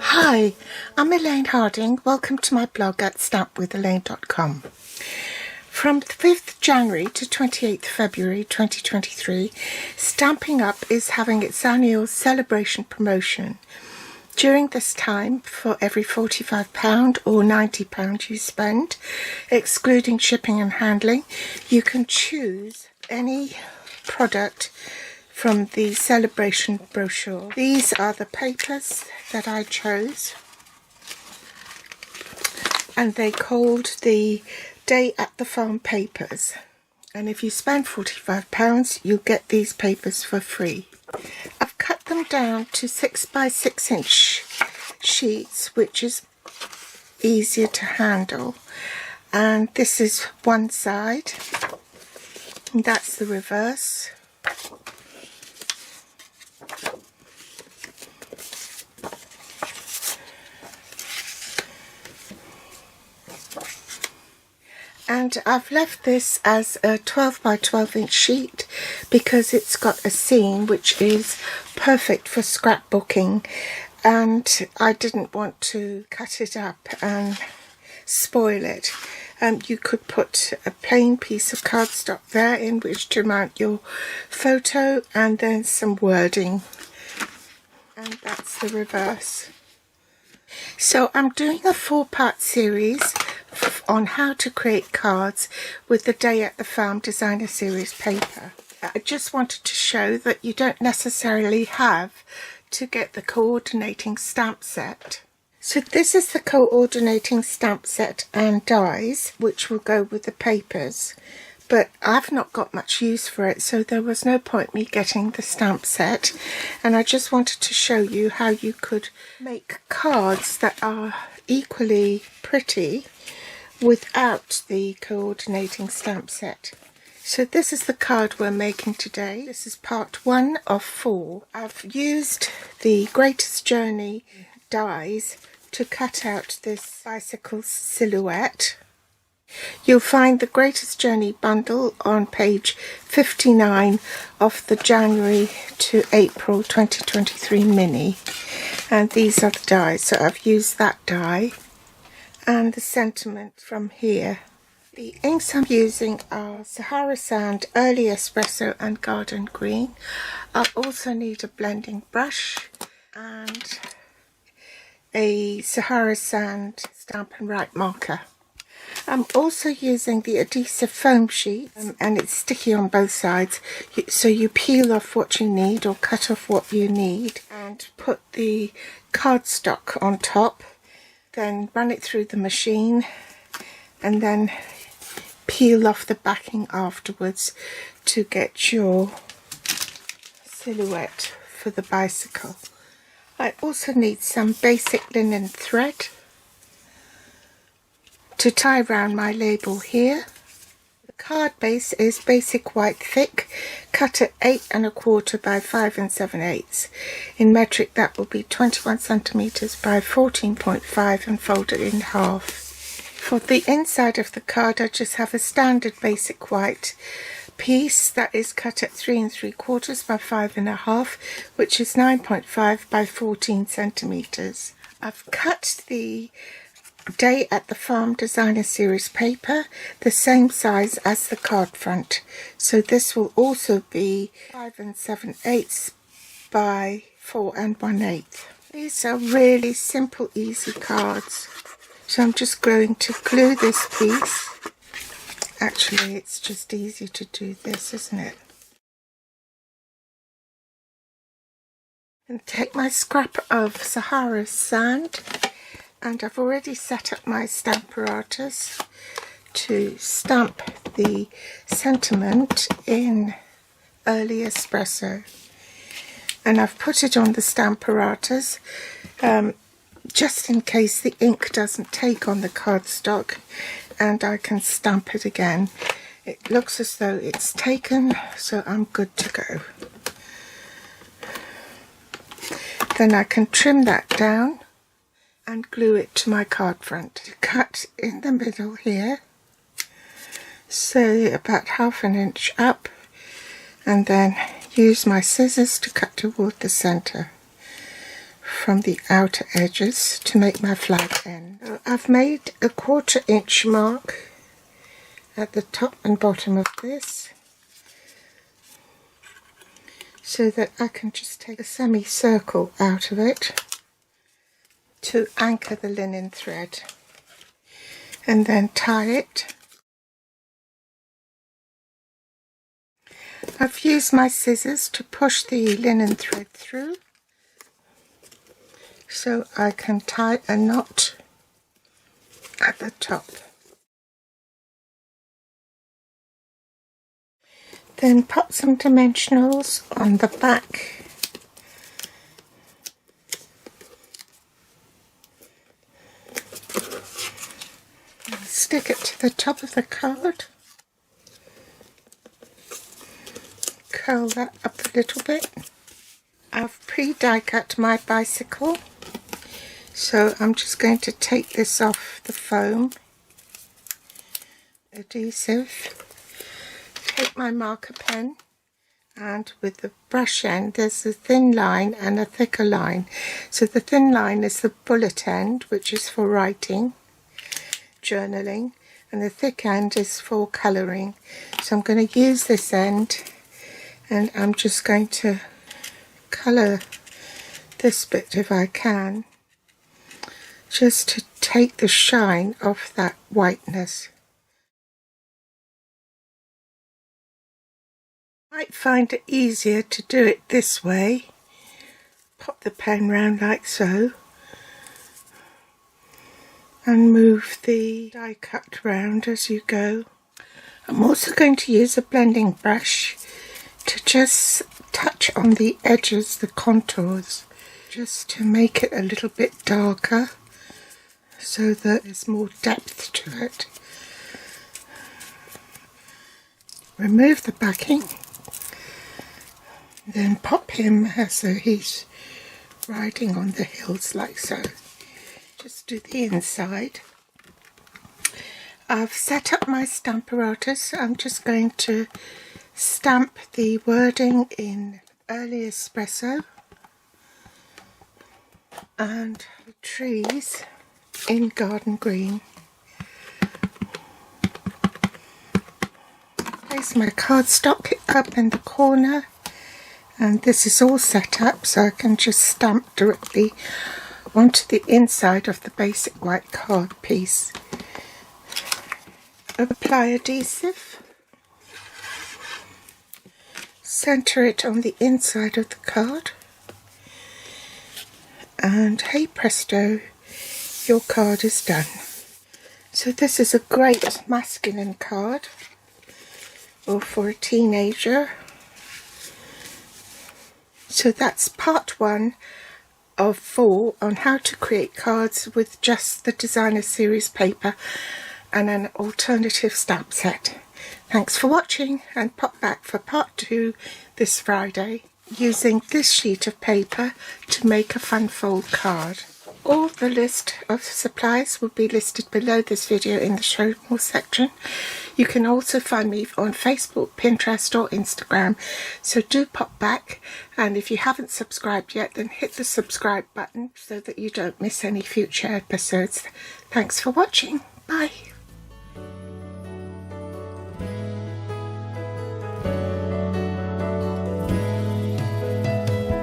Hi, I'm Elaine Harding. Welcome to my blog at stampwithelaine.com. From the 5th January to 28th February 2023, Stampin' Up! Is having its annual celebration promotion. During this time, for every £45 or £90 you spend, excluding shipping and handling, you can choose any product from the celebration brochure. These are the papers that I chose, and they called the Day at the Farm papers. And if you spend £45, you get these papers for free. I've cut them down to 6 by 6 inch sheets, which is easier to handle. And this is one side, and that's the reverse. And I've left this as a 12 by 12 inch sheet because it's got a seam which is perfect for scrapbooking, and I didn't want to cut it up and spoil it. You could put a plain piece of cardstock there in which to mount your photo, and then some wording, and that's the reverse. So I'm doing a 4-part series on how to create cards with the Day at the Farm Designer Series paper. I just wanted to show that you don't necessarily have to get the coordinating stamp set. So this is the coordinating stamp set and dies which will go with the papers, but I've not got much use for it, so there was no point me getting the stamp set, and I just wanted to show you how you could make cards that are equally pretty without the coordinating stamp set. So this is the card we're making today. This is part 1 of 4. I've used the Greatest Journey dies to cut out this bicycle silhouette. You'll find the Greatest Journey bundle on page 59 of the January to April 2023 mini, and these are the dies. So I've used that die and the sentiment from here. The inks I'm using are Sahara Sand, Early Espresso and Garden Green. I'll also need a blending brush and a Sahara Sand Stamp and Write marker. I'm also using the adhesive foam sheet, and it's sticky on both sides, so you peel off what you need or cut off what you need and put the cardstock on top, then run it through the machine and then peel off the backing afterwards to get your silhouette for the bicycle. I also need some basic linen thread to tie around my label here. The card base is basic white thick, cut at 8 1/4 by 5 7/8. In metric that will be 21 centimeters by 14.5 and folded in half. For the inside of the card I just have a standard basic white piece that is cut at 3 3/4 by 5 1/2, which is 9.5 by 14 centimeters. I've cut the Day at the Farm Designer Series paper the same size as the card front, so this will also be 5 7/8 by 4 1/8. These are really simple, easy cards, so I'm just going to glue this piece. Actually, it's just easy to do this, isn't it? And take my scrap of Sahara Sand, and I've already set up my stamp apparatus to stamp the sentiment in Early Espresso, and I've put it on the stamp apparatus just in case the ink doesn't take on the cardstock and I can stamp it again. It looks as though it's taken, so I'm good to go. Then I can trim that down and glue it to my card front. Cut in the middle here, so about 1/2 inch up, and then use my scissors to cut toward the center from the outer edges to make my flag end. I've made a 1/4 inch mark at the top and bottom of this so that I can just take a semicircle out of it to anchor the linen thread and then tie it. I've used my scissors to push the linen thread through so I can tie a knot at the top. Then pop some dimensionals on the back. And stick it to the top of the card. Curl that up a little bit. I've pre-die cut my bicycle, so I'm just going to take this off the foam adhesive. Take my marker pen, and with the brush end there's a thin line and a thicker line. So the thin line is the bullet end, which is for writing, journaling, and the thick end is for colouring. So I'm going to use this end and I'm just going to colour this bit if I can, just to take the shine off that whiteness. I might find it easier to do it this way. Pop the pen round like so and move the die cut round as you go. I'm also going to use a blending brush to just touch on the edges, the contours, just to make it a little bit darker so that there's more depth to it. Remove the backing, then pop him as though he's riding on the hills like so. Just do the inside. I've set up my stamp apparatus. I'm just going to stamp the wording in early espresso and the trees in garden green. Place my cardstock up in the corner, and this is all set up so I can just stamp directly onto the inside of the basic white card piece. Apply adhesive, centre it on the inside of the card, and hey presto, your card is done. So this is a great masculine card, or for a teenager. So that's part 1 of 4 on how to create cards with just the designer series paper and an alternative stamp set. Thanks for watching, and pop back for part 2 this Friday, using this sheet of paper to make a fun fold card. All the list of supplies will be listed below this video in the show more section. You can also find me on Facebook, Pinterest or Instagram, so do pop back, and if you haven't subscribed yet then hit the subscribe button so that you don't miss any future episodes. Thanks for watching. Bye.